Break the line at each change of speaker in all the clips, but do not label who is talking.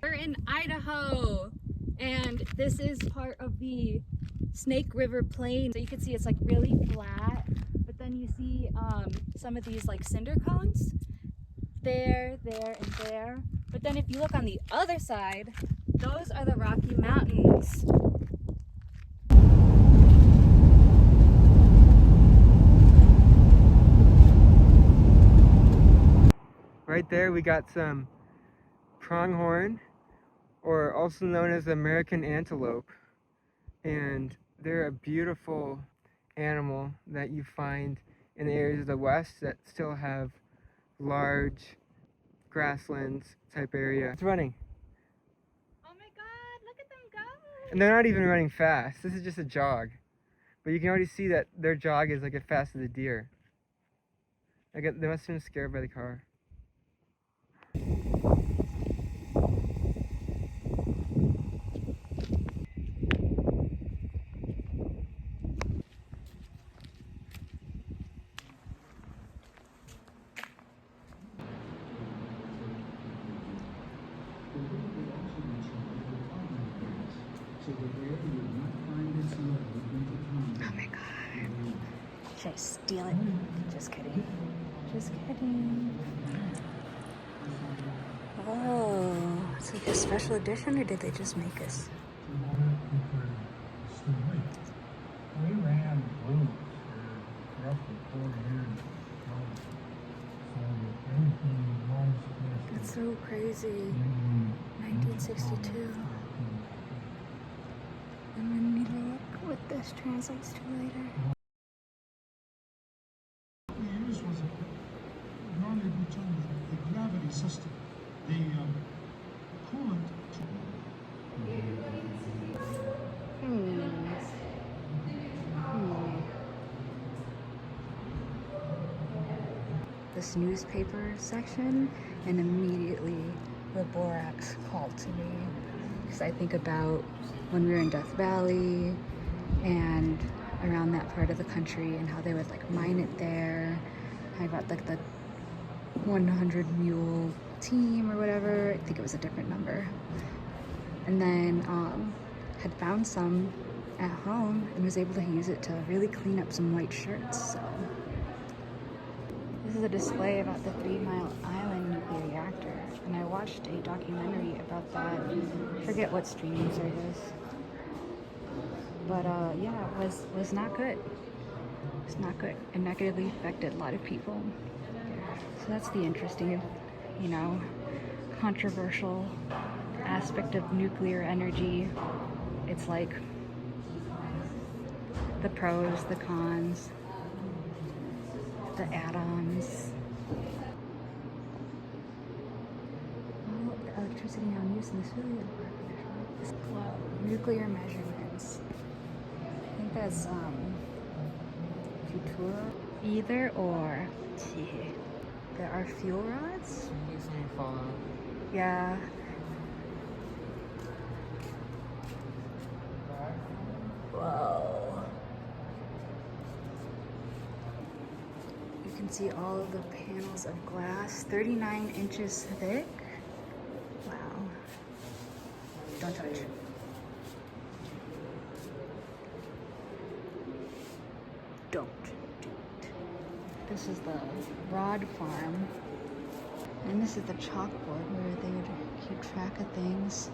We're in Idaho, and this is part of the Snake River Plain. So you can see it's like really flat, but then you see some of these like cinder cones there, and there. But then if you look on the other side, those are the Rocky Mountains.
Right there we got some pronghorn, or also known as American antelope, and they're a beautiful animal that you find in the areas of the west that still have large grasslands type area. It's running.
Oh my god, look at them go!
And they're not even running fast. This is just a jog. But you can already see that their jog is like as fast as a deer. They must have been scared by the car.
Oh my god. Should I steal it? Just kidding. Just kidding. Oh, it's like a special edition, or did they just make us?
We ran blue for roughly 4 years.
It's so crazy. 1962. And then you look what this translates to later.
We used was normally the gravity system. The coolant.
This newspaper section, and immediately the borax called to me, because I think about when we were in Death Valley and around that part of the country, and how they would like mine it there. I got like the 100 mule team or whatever. I think it was a different number. And then had found some at home and was able to use it to really clean up some white shirts. So this is a display about the 3 Mile Island nuclear reactor, and I watched a documentary about that. I forget what streaming service, but yeah, it was not good. It's not good. It negatively affected a lot of people. So that's the interesting, you know, controversial aspect of nuclear energy. It's like the pros, the cons, the add-ons. Oh, the electricity now in use in the civilian is low. Nuclear measurements. I think that's Futura. Either or. There are fuel rods.
Makes me fall out.
Yeah. Whoa. You can see all of the panels of glass, 39 inches thick. Wow. Don't touch. Don't do it. This is the rod farm. And this is the chalkboard where they would keep track of things.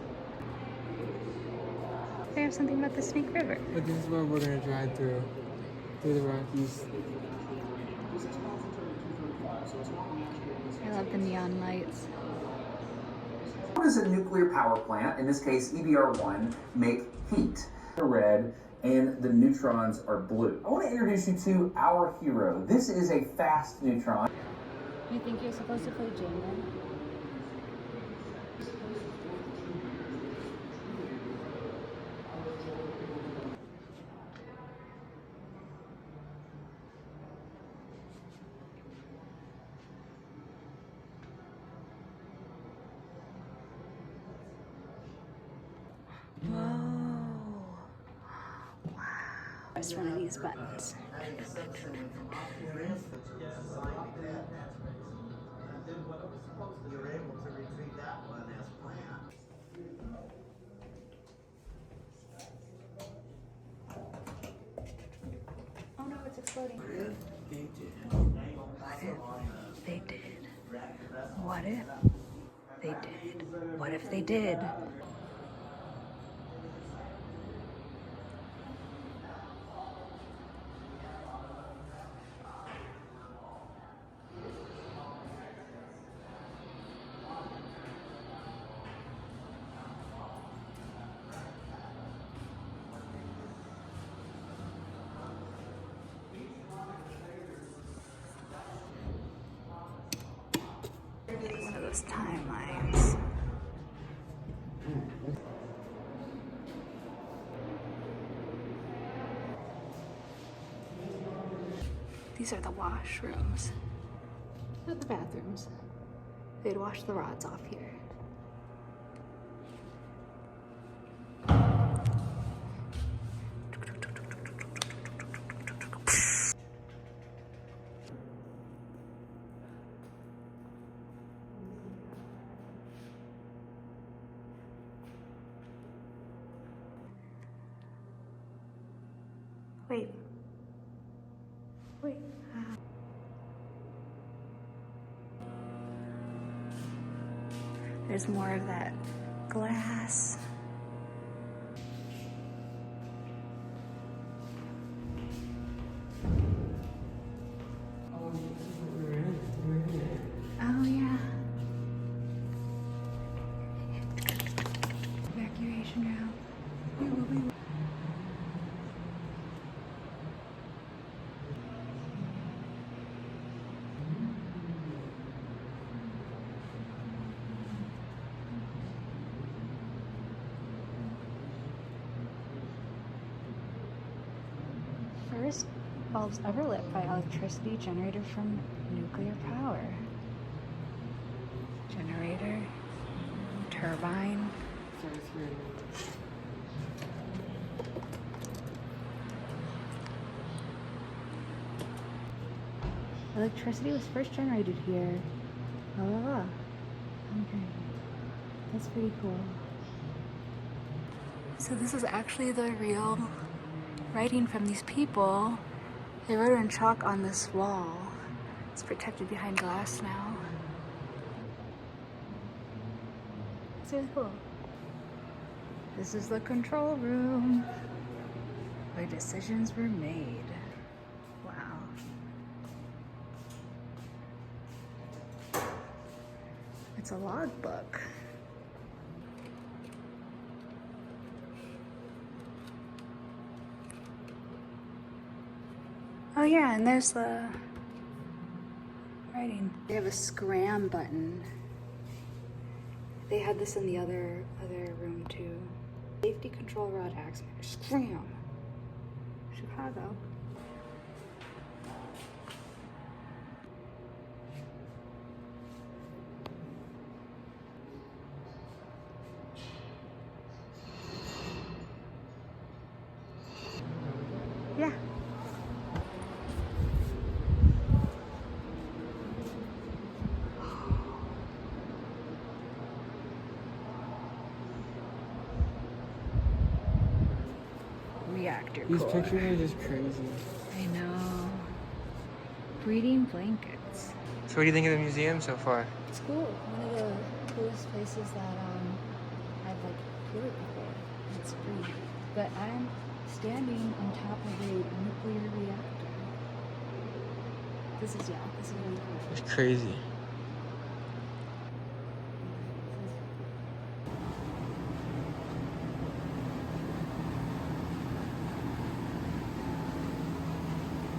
They have something about the Snake River.
But this is where we're gonna drive through the Rockies.
I love the neon lights.
How does a nuclear power plant, in this case EBR-I, make heat? Red and the neutrons are blue. I want to introduce you to our hero. This is a fast neutron.
You think you're supposed to play Jenga? Press one of these buttons.
You're able to retrieve that one as planned.
it's exploding. What if they did? What if they did? What if they did? One of those timelines. These are the washrooms, not the bathrooms. They'd wash the rods off here. Wait. Wait. There's more of that glass. Oh yeah. Evacuation route. We will be. First bulbs ever lit by electricity generated from nuclear power. Generator, turbine. Electricity was first generated here. Blah, blah, blah. Okay. That's pretty cool. So this is actually the real writing from these people. They wrote it in chalk on this wall. It's protected behind glass now. It's really cool. This is the control room where decisions were made. Wow. It's a logbook. Oh yeah, and there's the writing. They have a scram button. They had this in the other room too. Safety control rod axe. Scram. Chicago. Yeah. Reactor
These
core.
pictures are just crazy.
I know. Breeding blankets.
So what do you think of the museum so far?
It's cool. One of the coolest places that I've like toured before. It's free. But I'm standing on top of a nuclear reactor. This is really cool.
It's crazy.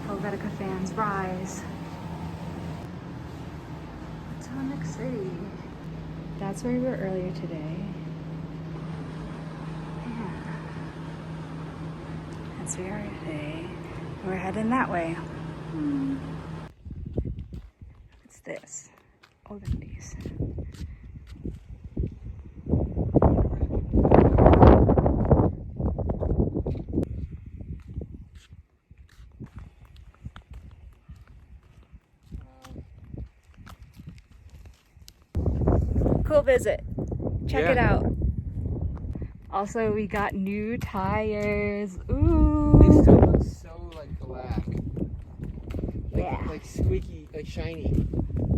Helvetica fans rise. Atomic City. That's where we were earlier today. Yeah. That's where we are today. We're heading that way. What's this? Olden days. Cool visit. Check it out. Also, we got new tires. Ooh.
They still look so like black.
Yeah.
like squeaky, like shiny.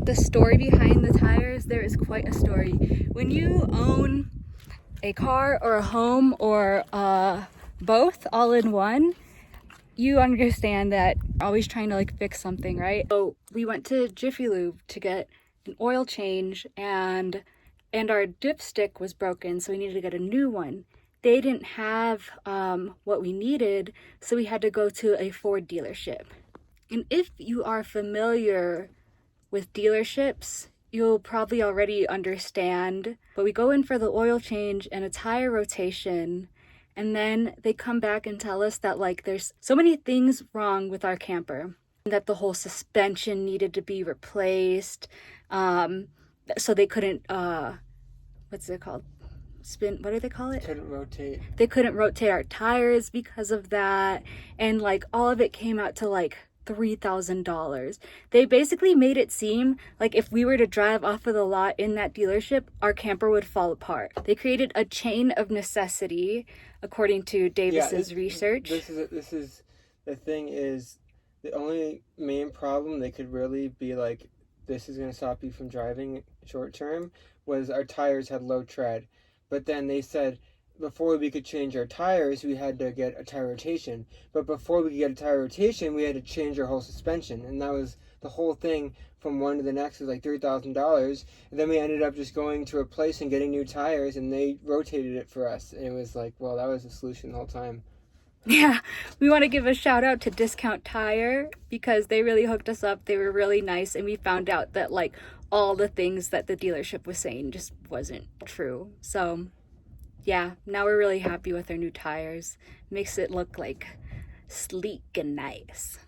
The story behind the tires, there is quite a story. When you own a car or a home or both all in one, you understand that you're always trying to like fix something, right? So we went to Jiffy Lube to get an oil change, and our dipstick was broken, so we needed to get a new one. They didn't have what we needed, so we had to go to a Ford dealership. And if you are familiar with dealerships, you'll probably already understand. But we go in for the oil change and a tire rotation, and then they come back and tell us that like there's so many things wrong with our camper, that the whole suspension needed to be replaced. So they couldn't what's it called? What do they call it?
Couldn't rotate.
They couldn't rotate our tires because of that. And like all of it came out to like $3,000. They basically made it seem like if we were to drive off of the lot in that dealership, our camper would fall apart. They created a chain of necessity, according to Davis's research.
This is the thing is the only main problem they could really be like, this is going to stop you from driving short term, was our tires had low tread. But then they said before we could change our tires, we had to get a tire rotation. But before we could get a tire rotation, we had to change our whole suspension. And that was the whole thing from one to the next was like $3,000. And then we ended up just going to a place and getting new tires, and they rotated it for us. And it was like, well, that was the solution the whole time.
Yeah, we want to give a shout out to Discount Tire because they really hooked us up. They were really nice, and we found out that like all the things that the dealership was saying just wasn't true. So yeah, now we're really happy with our new tires. Makes it look like sleek and nice.